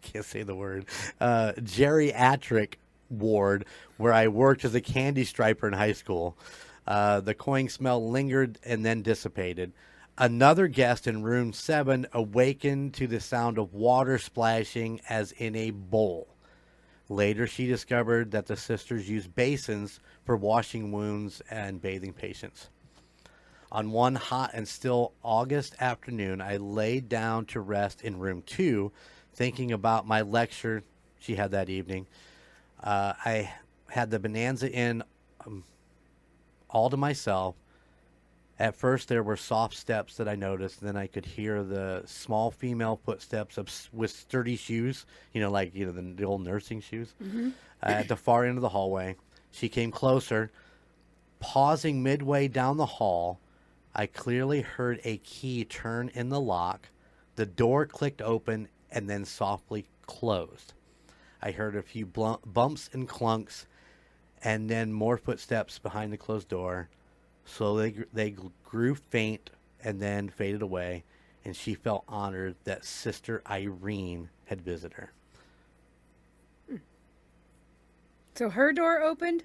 Speaker 2: can't say the word, geriatric ward where I worked as a candy striper in high school. The cloying smell lingered and then dissipated. Another guest in room 7 awakened to the sound of water splashing as in a bowl. Later, she discovered that the sisters used basins for washing wounds and bathing patients. On one hot and still August afternoon, I laid down to rest in room 2, thinking about my lecture she had that evening. I had the Bonanza Inn all to myself. At first, there were soft steps that I noticed. Then I could hear the small female footsteps with sturdy shoes, the old nursing shoes, at the far end of the hallway. She came closer. Pausing midway down the hall, I clearly heard a key turn in the lock. The door clicked open and then softly closed. I heard a few bumps and clunks, and then more footsteps behind the closed door. Slowly they grew faint and then faded away, and she felt honored that Sister Irene had visited her.
Speaker 5: So her door opened?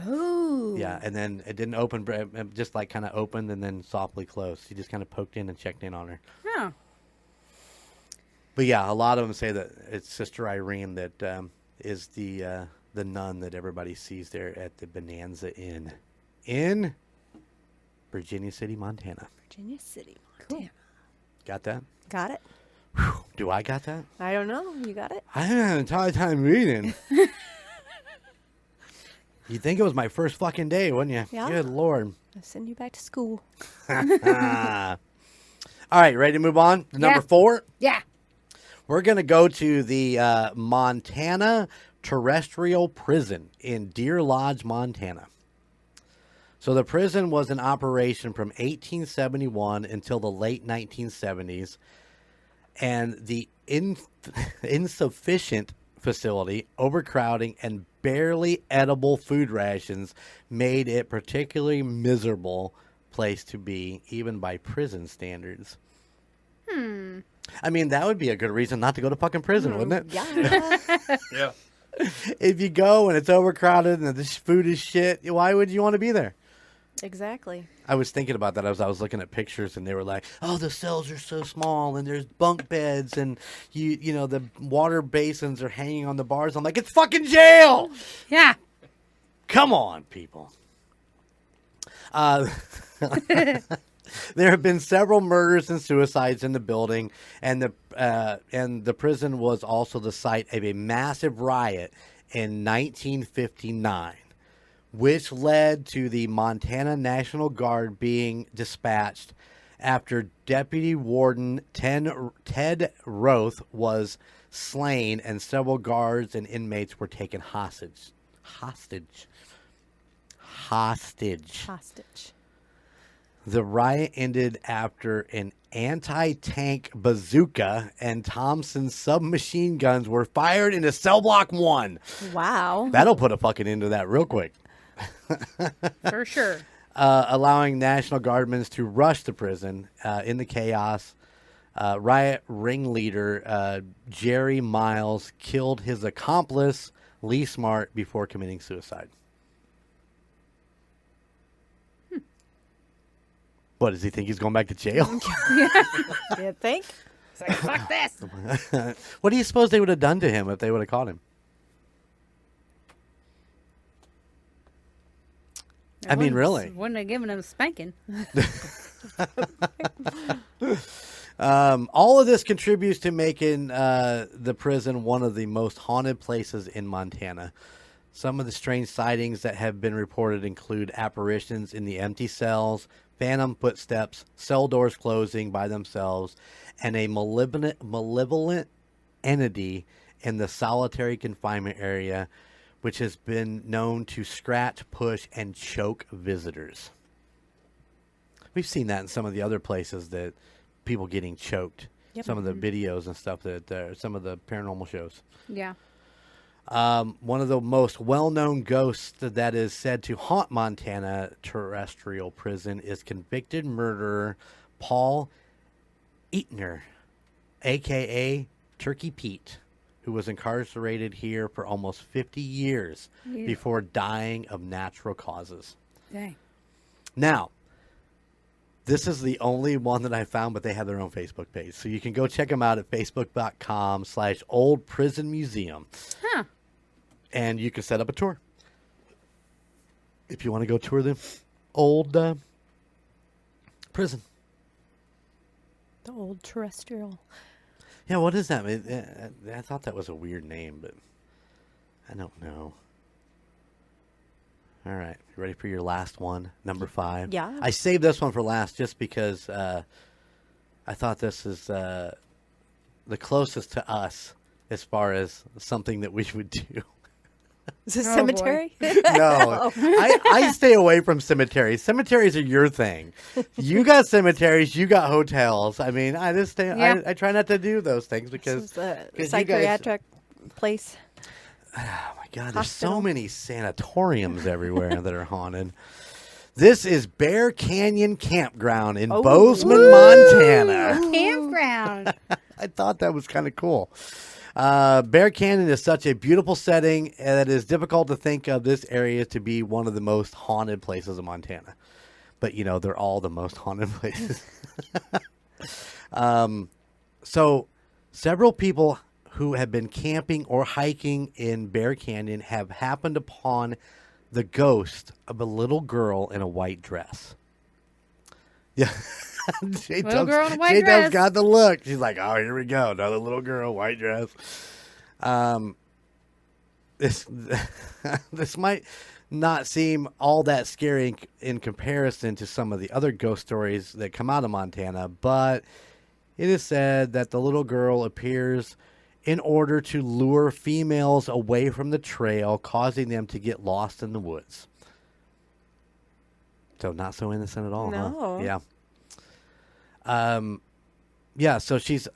Speaker 5: Oh.
Speaker 2: Yeah, and then it didn't open, but it just kind of opened and then softly closed. She just kind of poked in and checked in on her.
Speaker 5: Oh.
Speaker 2: But yeah, a lot of them say that it's Sister Irene that is the nun that everybody sees there at the Bonanza Inn in Virginia City, Montana.
Speaker 3: Virginia City, Montana.
Speaker 2: Got that?
Speaker 3: Got it?
Speaker 2: Whew. Do I got that?
Speaker 3: I don't know. You got it?
Speaker 2: I haven't had an entire time reading. You'd think it was my first fucking day, wouldn't you?
Speaker 3: Yeah.
Speaker 2: Good Lord.
Speaker 3: I'll send you back to school.
Speaker 2: All right, ready to move on to number 4?
Speaker 5: Yeah.
Speaker 2: We're going to go to the Montana Terrestrial Prison in Deer Lodge, Montana. So the prison was in operation from 1871 until the late 1970s, and the insufficient facility, overcrowding, and barely edible food rations made it particularly miserable place to be, even by prison standards. I mean, that would be a good reason not to go to fucking prison, wouldn't it?
Speaker 3: Yeah.
Speaker 4: Yeah.
Speaker 2: If you go and it's overcrowded and the food is shit, why would you want to be there?
Speaker 3: Exactly.
Speaker 2: I was thinking about that as I was looking at pictures, and they were like, "Oh, the cells are so small, and there's bunk beds, and you know the water basins are hanging on the bars." I'm like, "It's fucking jail!"
Speaker 5: Yeah.
Speaker 2: Come on, people. There have been several murders and suicides in the building, and the prison was also the site of a massive riot in 1959. Which led to the Montana National Guard being dispatched after Deputy Warden Ted Roth was slain and several guards and inmates were taken hostage. The riot ended after an anti-tank bazooka and Thompson submachine guns were fired into cell block 1.
Speaker 3: Wow.
Speaker 2: That'll put a fucking end to that real quick.
Speaker 5: For sure.
Speaker 2: Allowing National Guardsmen to rush the prison. In the chaos, riot ringleader Jerry Miles killed his accomplice Lee Smart before committing suicide. What, does he think he's going back to jail?
Speaker 3: You think?
Speaker 5: It's like, fuck this.
Speaker 2: What do you suppose they would have done to him if they would have caught him? I mean, really.
Speaker 5: Wouldn't have given him a spanking.
Speaker 2: All of this contributes to making the prison one of the most haunted places in Montana. Some of the strange sightings that have been reported include apparitions in the empty cells, phantom footsteps, cell doors closing by themselves, and a malevolent entity in the solitary confinement area, which has been known to scratch, push, and choke visitors. We've seen that in some of the other places, that people getting choked.
Speaker 3: Yep.
Speaker 2: Some of the videos and stuff that some of the paranormal shows.
Speaker 5: Yeah.
Speaker 2: One of the most well-known ghosts that is said to haunt Montana terrestrial prison is convicted murderer Paul Eatner, a.k.a. Turkey Pete, who was incarcerated here for almost 50 years before dying of natural causes.
Speaker 5: Dang.
Speaker 2: Now, this is the only one that I found, but they have their own Facebook page. So you can go check them out at facebook.com/oldprisonmuseum.
Speaker 5: Huh.
Speaker 2: And you can set up a tour. If you want to go tour the old prison.
Speaker 3: The old terrestrial.
Speaker 2: Yeah, what is that? I thought that was a weird name, but I don't know. All right. You ready for your last one? Number 5?
Speaker 3: Yeah.
Speaker 2: I saved this one for last just because I thought this is the closest to us as far as something that we would do.
Speaker 3: Is it
Speaker 5: Oh,
Speaker 3: cemetery?
Speaker 2: No, I stay away from cemeteries. Cemeteries are your thing. You got cemeteries, you got hotels. I mean, I just stay.
Speaker 5: Yeah.
Speaker 2: I try not to do those things
Speaker 3: This
Speaker 2: because
Speaker 3: is the
Speaker 2: 'cause you guys-
Speaker 3: psychiatric place.
Speaker 2: oh my God, there's
Speaker 3: Hospital.
Speaker 2: so many sanatoriums everywhere that are haunted. This is Bear Canyon Campground in Bozeman, Montana.
Speaker 5: Campground.
Speaker 2: I thought that was kind of cool. Bear Canyon is such a beautiful setting that it is difficult to think of this area to be one of the most haunted places in Montana. But, you know, they're all the most haunted places. So several people who have been camping or hiking in Bear Canyon have happened upon the ghost of a little girl in a white dress. Yeah.
Speaker 5: Little girl in a white
Speaker 2: J-Dub's
Speaker 5: dress.
Speaker 2: got the look. She's like, oh, here we go. Another little girl, white dress. This might not seem all that scary in comparison to some of the other ghost stories that come out of Montana, but it is said that the little girl appears in order to lure females away from the trail, causing them to get lost in the woods. So not so innocent at all,
Speaker 3: No.
Speaker 2: huh? Yeah. Yeah, so she's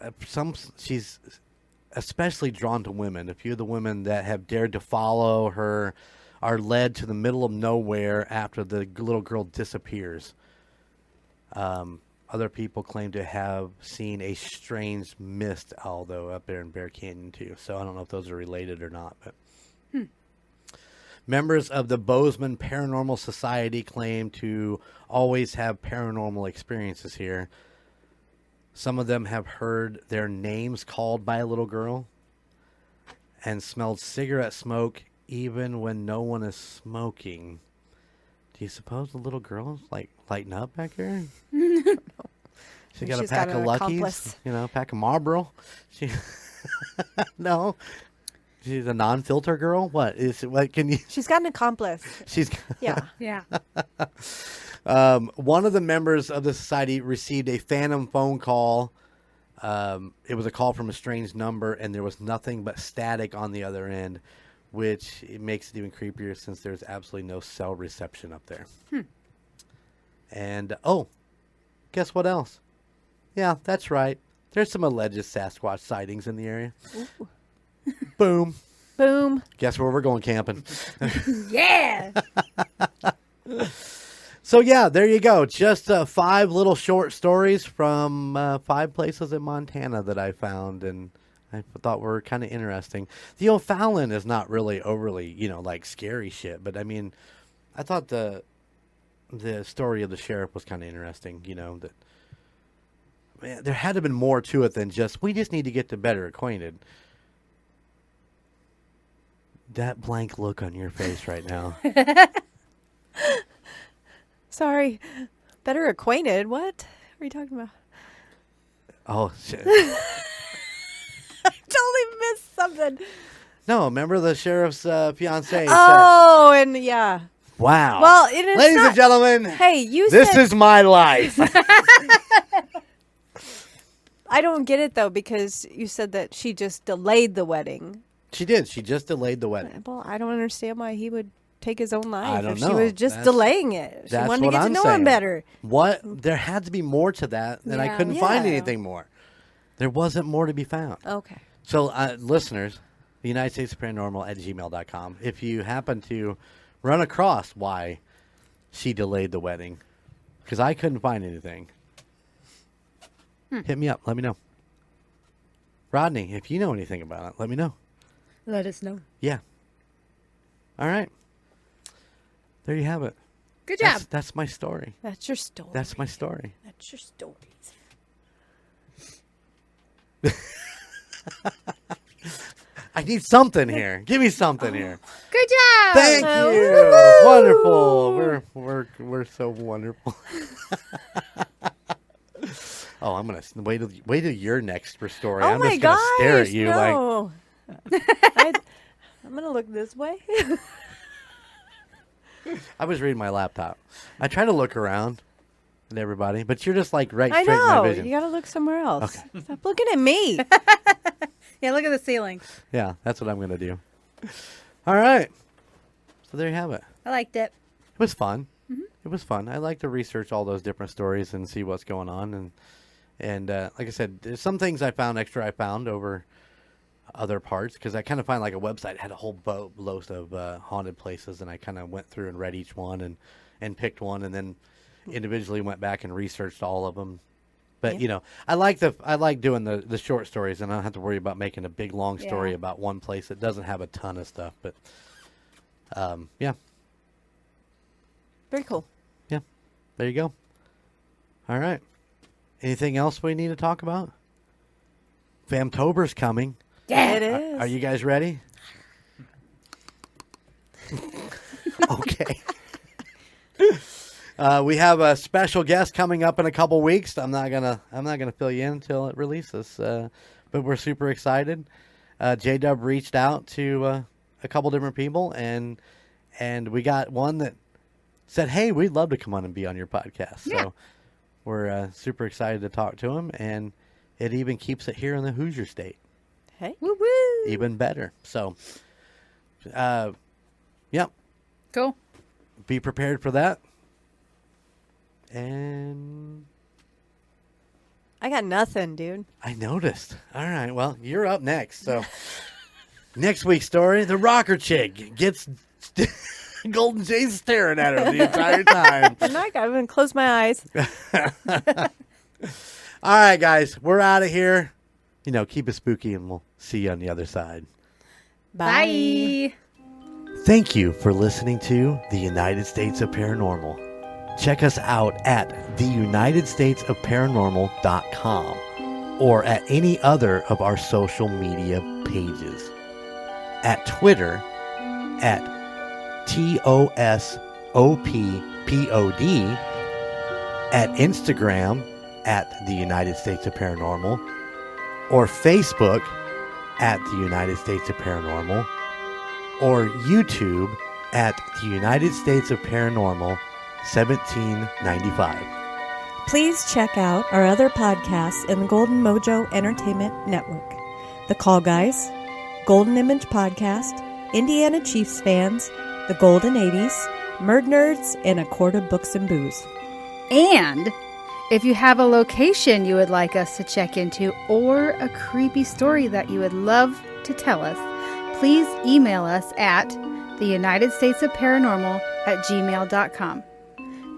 Speaker 2: especially drawn to women. A few of the women that have dared to follow her are led to the middle of nowhere after the little girl disappears. Other people claim to have seen a strange mist, although up there in Bear Canyon too. So I don't know if those are related or not. But members of the Bozeman Paranormal Society claim to always have paranormal experiences here. Some of them have heard their names called by a little girl and smelled cigarette smoke even when no one is smoking. Do you suppose the little girl's like lighting up back here? She got a
Speaker 3: She's
Speaker 2: pack
Speaker 3: got
Speaker 2: of
Speaker 3: an
Speaker 2: Luckies,
Speaker 3: accomplice.
Speaker 2: you know, a pack of Marlboro. She no, she's a non-filter girl. What is it? What can you?
Speaker 3: She's got an accomplice.
Speaker 2: She's
Speaker 3: Yeah.
Speaker 5: Yeah.
Speaker 2: one of the members of the society received a phantom phone call. It was a call from a strange number, and there was nothing but static on the other end, which it makes it even creepier since there's absolutely no cell reception up there. And, guess what else? Yeah, that's right. There's some alleged Sasquatch sightings in the area. Boom.
Speaker 3: Boom.
Speaker 2: Guess where we're going camping.
Speaker 5: Yeah.
Speaker 2: So, yeah, there you go. Just 5 little short stories from 5 places in Montana that I found, and I thought were kind of interesting. The O'Fallon is not really overly, like scary shit, but I mean, I thought the story of the sheriff was kind of interesting, that man, there had to have been more to it than just, we just need to get to better acquainted. That blank look on your face right now.
Speaker 3: Sorry. Better acquainted. What are you talking about?
Speaker 2: Oh, shit.
Speaker 3: I totally missed something.
Speaker 2: No, remember the sheriff's fiance?
Speaker 3: Oh, and yeah.
Speaker 2: Wow.
Speaker 3: Well, it's
Speaker 2: ladies
Speaker 3: not,
Speaker 2: and gentlemen,
Speaker 3: hey,
Speaker 2: this is my life.
Speaker 3: I don't get it though, because you said that she just delayed the wedding.
Speaker 2: She did. She just delayed the wedding.
Speaker 3: Well, I don't understand why he would take his own life.
Speaker 2: I don't
Speaker 3: if
Speaker 2: know.
Speaker 3: She was just
Speaker 2: That's-
Speaker 3: delaying it. She
Speaker 2: That's
Speaker 3: wanted to
Speaker 2: what
Speaker 3: get to
Speaker 2: I'm
Speaker 3: know
Speaker 2: saying.
Speaker 3: him better.
Speaker 2: What? There had to be more to that, and I
Speaker 5: Yeah.
Speaker 2: couldn't find
Speaker 3: Yeah.
Speaker 2: anything more. There wasn't more to be found.
Speaker 3: Okay.
Speaker 2: So, listeners, the United States of Paranormal at gmail.com. If you happen to run across why she delayed the wedding, because I couldn't find anything, hit me up. Let me know. Rodney, if you know anything about it, let me know.
Speaker 5: Let us know.
Speaker 2: Yeah. All right. There you have it.
Speaker 5: Good job.
Speaker 2: That's my story.
Speaker 3: That's your story.
Speaker 2: That's my story.
Speaker 3: That's your stories.
Speaker 2: I need something here. Give me something here.
Speaker 5: Good job.
Speaker 2: Thank
Speaker 3: Oh,
Speaker 2: you. Wonderful. We're so wonderful. Oh, I'm gonna wait till your next story.
Speaker 3: Oh
Speaker 2: I'm
Speaker 3: my
Speaker 2: just gonna stare at
Speaker 3: gosh,
Speaker 2: you like.
Speaker 3: no. I'm gonna look this way.
Speaker 2: I was reading my laptop. I try to look around at everybody, but you're just like right
Speaker 3: I
Speaker 2: straight in my
Speaker 3: know.
Speaker 2: vision.
Speaker 3: You gotta look somewhere else.
Speaker 2: Okay.
Speaker 3: Stop looking at me.
Speaker 5: Yeah, look at the ceiling.
Speaker 2: Yeah, that's what I'm gonna do. All right. So there you have it.
Speaker 5: I liked it.
Speaker 2: It was fun. It was fun. I like to research all those different stories and see what's going on. And like I said, there's some things I found over other parts, because I kind of find like a website had a whole boatload of haunted places, and I kind of went through and read each one and picked one, and then individually went back and researched all of them. But I like doing the short stories, and I don't have to worry about making a big long story
Speaker 5: Yeah.
Speaker 2: about one place that doesn't have a ton of stuff. But yeah.
Speaker 3: Very cool.
Speaker 2: Yeah, there you go. All right. Anything else we need to talk about? Famtober's coming.
Speaker 5: Yeah.
Speaker 3: It is.
Speaker 2: Are you guys ready? Okay. We have a special guest coming up in a couple weeks. I'm not gonna fill you in until it releases. But we're super excited. J-Dub reached out to a couple different people, and we got one that said, "Hey, we'd love to come on and be on your podcast."
Speaker 5: Yeah.
Speaker 2: So we're super excited to talk to him, and it even keeps it here in the Hoosier State.
Speaker 3: Hey.
Speaker 5: Woo woo.
Speaker 2: Even better. So, yep.
Speaker 5: Cool.
Speaker 2: Be prepared for that. And
Speaker 3: I got nothing, dude.
Speaker 2: I noticed. All right. Well, you're up next. So, next week's story: the rocker chick gets Golden Jay's staring at her the entire time.
Speaker 3: I'm not gonna close my eyes.
Speaker 2: All right, guys, we're out of here. Keep it spooky, and we'll see you on the other side.
Speaker 5: Bye.
Speaker 2: Thank you for listening to the United States of Paranormal. Check us out at theunitedstatesofparanormal.com or at any other of our social media pages. At Twitter at TOSOPPOD, at Instagram at the United States of Paranormal, or Facebook at the United States of Paranormal, or YouTube at the United States of Paranormal 1795.
Speaker 3: Please check out our other podcasts in the Golden Mojo Entertainment Network. The Call Guys, Golden Image Podcast, Indiana Chiefs Fans, The Golden 80s, Murd Nerds, and A Quart of Books and Booze.
Speaker 5: And If you have a location you would like us to check into or a creepy story that you would love to tell us, please email us at theunitedstatesofparanormal@gmail.com.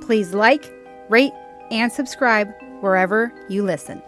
Speaker 5: Please like, rate, and subscribe wherever you listen.